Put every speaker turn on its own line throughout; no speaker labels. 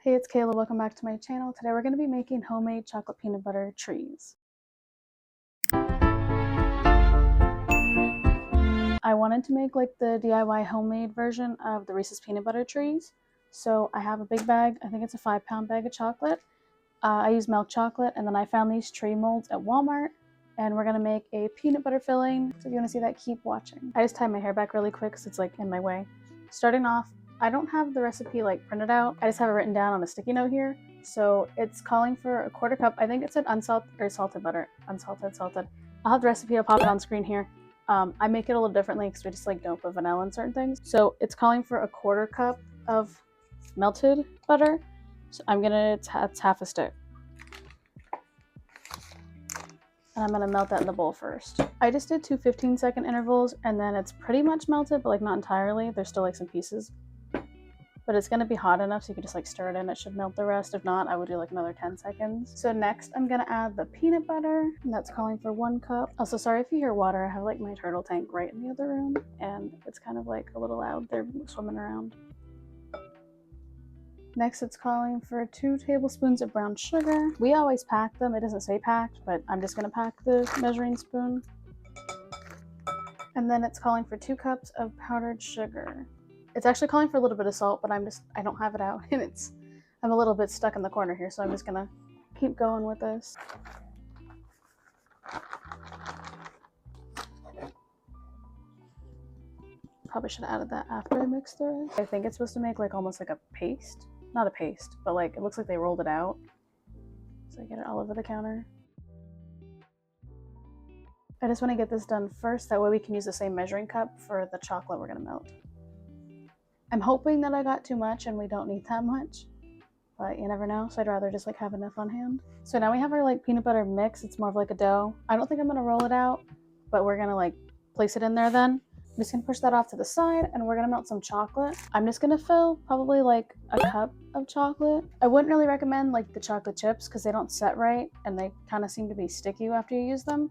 Hey, it's Kayla. Welcome back to my channel. Today we're going to be making homemade chocolate peanut butter trees. I wanted to make like the DIY homemade version of the Reese's peanut butter trees. So I have a big bag. I think it's a 5-pound bag of chocolate. I use milk chocolate, and then I found these tree molds at Walmart, and we're going to make a peanut butter filling. So if you want to see that, keep watching. I just tied my hair back really quick because it's like in my way. Starting off, I don't have the recipe like printed out. I just have it written down on a sticky note here. So it's calling for a 1/4 cup. I think it said unsalted or salted butter. Unsalted, salted. I'll have the recipe. I'll pop it on screen here. I make it a little differently because we just like don't put vanilla in certain things. So it's calling for a 1/4 cup of melted butter. So it's half a stick. And I'm gonna melt that in the bowl first. I just did two 15-second intervals, and then it's pretty much melted, but like not entirely. There's still like some pieces. But it's gonna be hot enough so you can just like stir it in. It should melt the rest. If not, I would do like another 10 seconds. So next I'm gonna add the peanut butter, and that's calling for 1 cup. Also, sorry if you hear water. I have like my turtle tank right in the other room, and it's kind of like a little loud. They're swimming around. Next, it's calling for 2 tablespoons of brown sugar. We always pack them. It doesn't say packed, but I'm just gonna pack the measuring spoon. And then it's calling for 2 cups of powdered sugar. It's actually calling for a little bit of salt, but I don't have it out, and I'm a little bit stuck in the corner here, so I'm just gonna keep going with this. Probably should have added that after I mixed the rest. I think it's supposed to make like almost like a paste. Not a paste, but like it looks like they rolled it out. So I get it all over the counter. I just want to get this done first, that way we can use the same measuring cup for the chocolate we're gonna melt. I'm hoping that I got too much and we don't need that much, but you never know, so I'd rather just like have enough on hand. So now we have our like peanut butter mix. It's more of like a dough. I don't think I'm gonna roll it out, but we're gonna like place it in there then. I'm just gonna push that off to the side, and we're gonna melt some chocolate. I'm just gonna fill probably like a cup of chocolate. I wouldn't really recommend like the chocolate chips because they don't set right and they kind of seem to be sticky after you use them.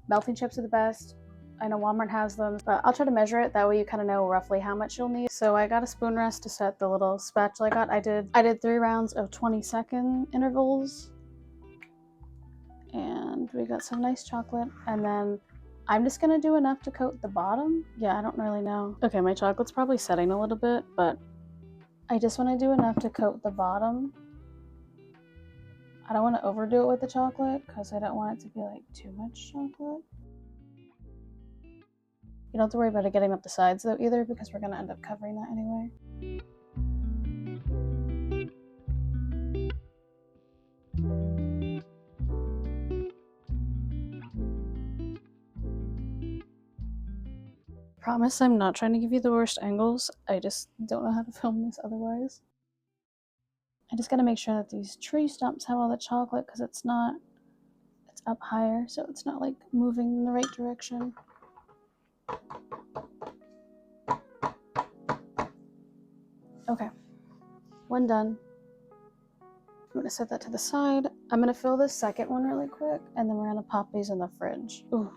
Melting chips are the best. I know Walmart has them, but I'll try to measure it. That way you kind of know roughly how much you'll need. So I got a spoon rest to set the little spatula I got. I did 3 rounds of 20-second intervals, and we got some nice chocolate. And then I'm just gonna do enough to coat the bottom. Yeah, I don't really know. Okay, my chocolate's probably setting a little bit, but I just want to do enough to coat the bottom. I don't want to overdo it with the chocolate because I don't want it to be like too much chocolate. You don't have to worry about it getting up the sides though either, because we're gonna end up covering that anyway. Promise I'm not trying to give you the worst angles. I just don't know how to film this otherwise. I just gotta make sure that these tree stumps have all the chocolate because it's up higher, so it's not like moving in the right direction. Okay, one done. I'm gonna set that to the side. I'm gonna fill this second one really quick, and then we're gonna pop these in the fridge. Ooh,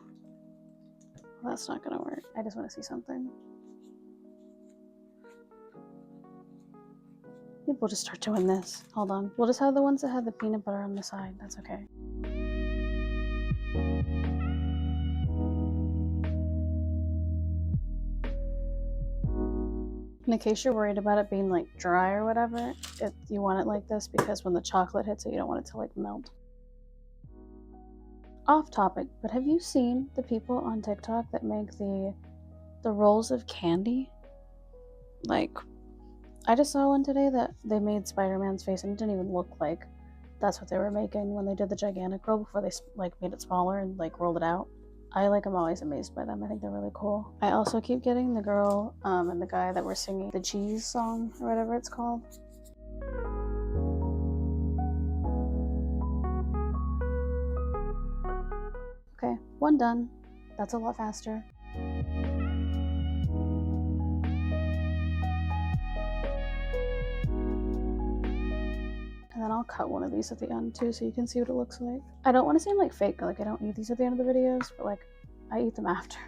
well, that's not gonna work. I just wanna see something. Maybe we'll just start doing this. Hold on. We'll just have the ones that have the peanut butter on the side. That's okay. In case you're worried about it being like dry or whatever, you want it like this because when the chocolate hits it, you don't want it to like melt. Off topic, but have you seen the people on TikTok that make the rolls of candy? Like, I just saw one today that they made Spider-Man's face, and it didn't even look like that's what they were making when they did the gigantic roll before they like made it smaller and like rolled it out. I'm always amazed by them. I think they're really cool. I also keep getting the girl and the guy that were singing the cheese song or whatever it's called. Okay, one done. That's a lot faster. And then I'll cut one of these at the end too, so you can see what it looks like. I don't want to seem like fake, like I don't eat these at the end of the videos, but like I eat them after.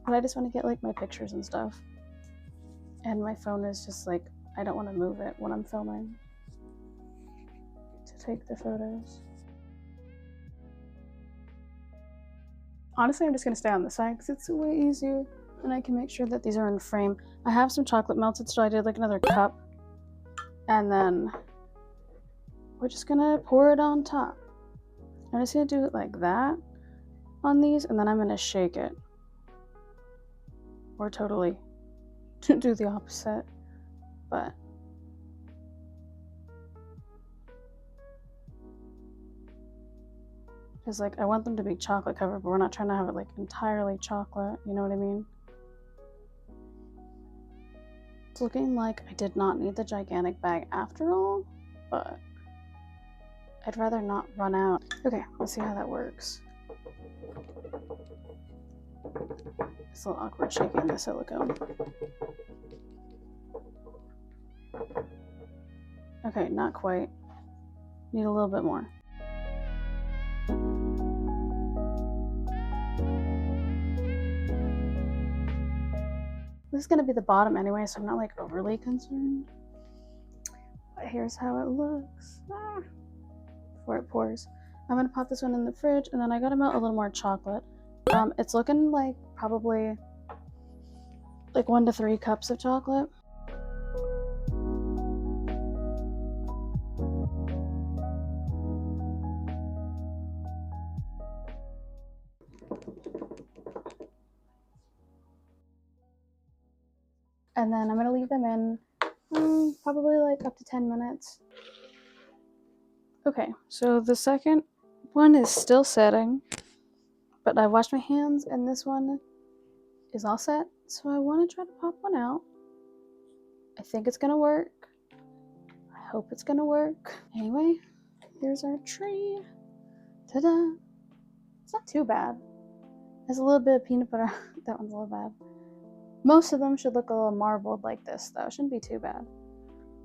But I just want to get like my pictures and stuff. And my phone is just like, I don't want to move it when I'm filming. take the photos. Honestly, I'm just gonna stay on the side because it's way easier, and I can make sure that these are in frame. I have some chocolate melted, so I did like another cup, and then we're just gonna pour it on top. I'm just gonna do it like that on these, and then I'm gonna shake it, or totally do the opposite, but because like I want them to be chocolate covered, but we're not trying to have it like entirely chocolate, you know what I mean? It's looking like I did not need the gigantic bag after all, but I'd rather not run out. Okay, let's see how that works. It's a little awkward shaking the silicone. Okay, not quite. Need a little bit more. This is gonna be the bottom anyway, so I'm not like overly concerned. But here's how it looks before it pours. I'm gonna pop this one in the fridge, and then I gotta melt a little more chocolate. It's looking like probably like 1 to 3 cups of chocolate. And then I'm gonna leave them in probably like up to 10 minutes. Okay, so the second one is still setting, but I washed my hands and this one is all set. So I want to try to pop one out. I think it's gonna work. I hope it's gonna work. Anyway, here's our tree. Ta-da! It's not too bad. There's a little bit of peanut butter. That one's a little bad. Most of them should look a little marbled like this, though. It shouldn't be too bad.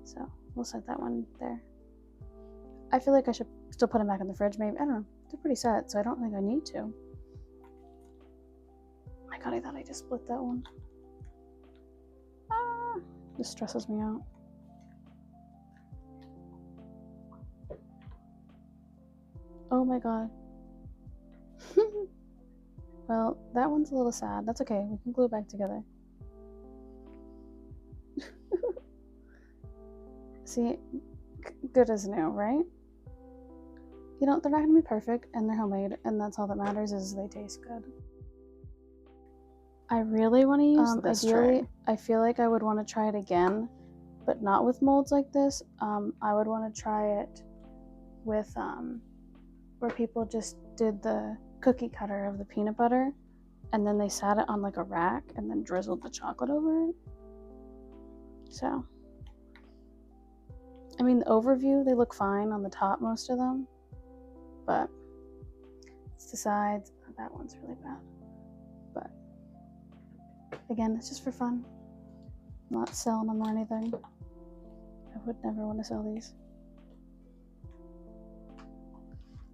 So we'll set that one there. I feel like I should still put them back in the fridge, maybe. I don't know. They're pretty set, so I don't think I need to. Oh my god, I thought I just split that one. This stresses me out. Oh my god. Well, that one's a little sad. That's okay. We can glue it back together. See, good as new, right? You know, they're not gonna be perfect, and they're homemade, and that's all that matters is they taste good. I really want to use this tray. I feel like I would want to try it again, but not with molds like this. I would want to try it with where people just did the cookie cutter of the peanut butter, and then they sat it on like a rack and then drizzled the chocolate over it. So, I mean, the overview, they look fine on the top, most of them, but it's the sides. That one's really bad. But again, it's just for fun. I'm not selling them or anything. I would never want to sell these.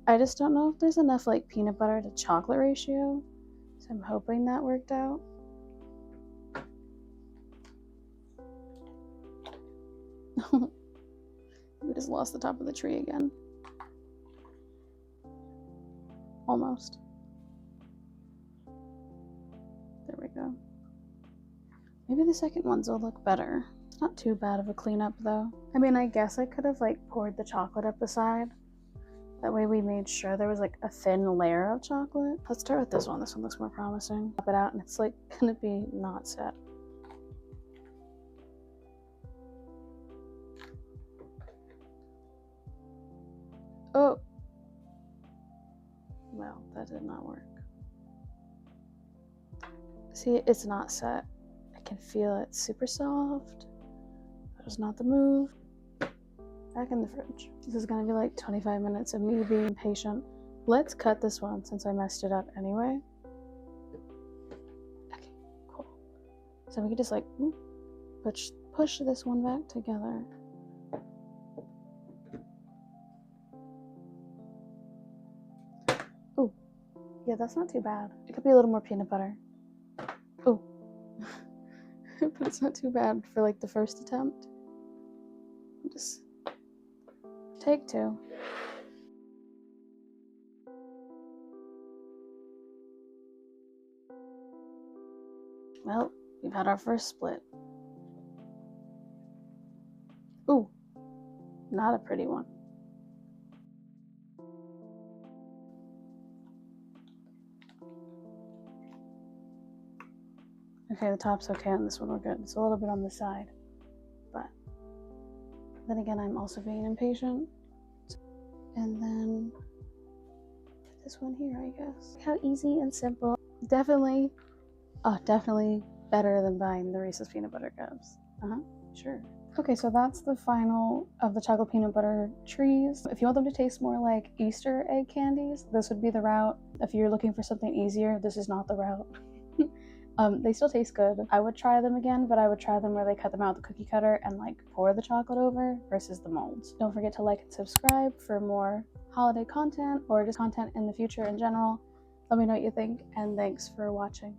I just don't know if there's enough like peanut butter to chocolate ratio, so I'm hoping that worked out. We just lost the top of the tree again. Almost. There we go. Maybe the second ones will look better. It's not too bad of a cleanup though. I mean, I guess I could have like poured the chocolate up the side. That way we made sure there was like a thin layer of chocolate. Let's start with this one. This one looks more promising. Pop it out and it's like gonna be not set. Oh. Well, that did not work. See, it's not set. I can feel it. Super soft. That was not the move. Back in the fridge. This is gonna be like 25 minutes of me being patient. Let's cut this one since I messed it up anyway. Okay, cool. So we can just like push this one back together. Oh, yeah, that's not too bad. It could be a little more peanut butter. Oh, but it's not too bad for like the first attempt. Just take two. Well, we've had our first split. Ooh, not a pretty one. Okay, the top's okay on this one, we're good. It's a little bit on the side, but then again, I'm also being impatient. And then put this one here, I guess. How easy and simple. Definitely better than buying the Reese's peanut butter cups. Sure. Okay, so that's the final of the chocolate peanut butter trees. If you want them to taste more like Easter egg candies, this would be the route. If you're looking for something easier, this is not the route. They still taste good. I would try them again, but I would try them where they cut them out with the cookie cutter and like pour the chocolate over versus the molds. Don't forget to like and subscribe for more holiday content or just content in the future in general. Let me know what you think, and thanks for watching.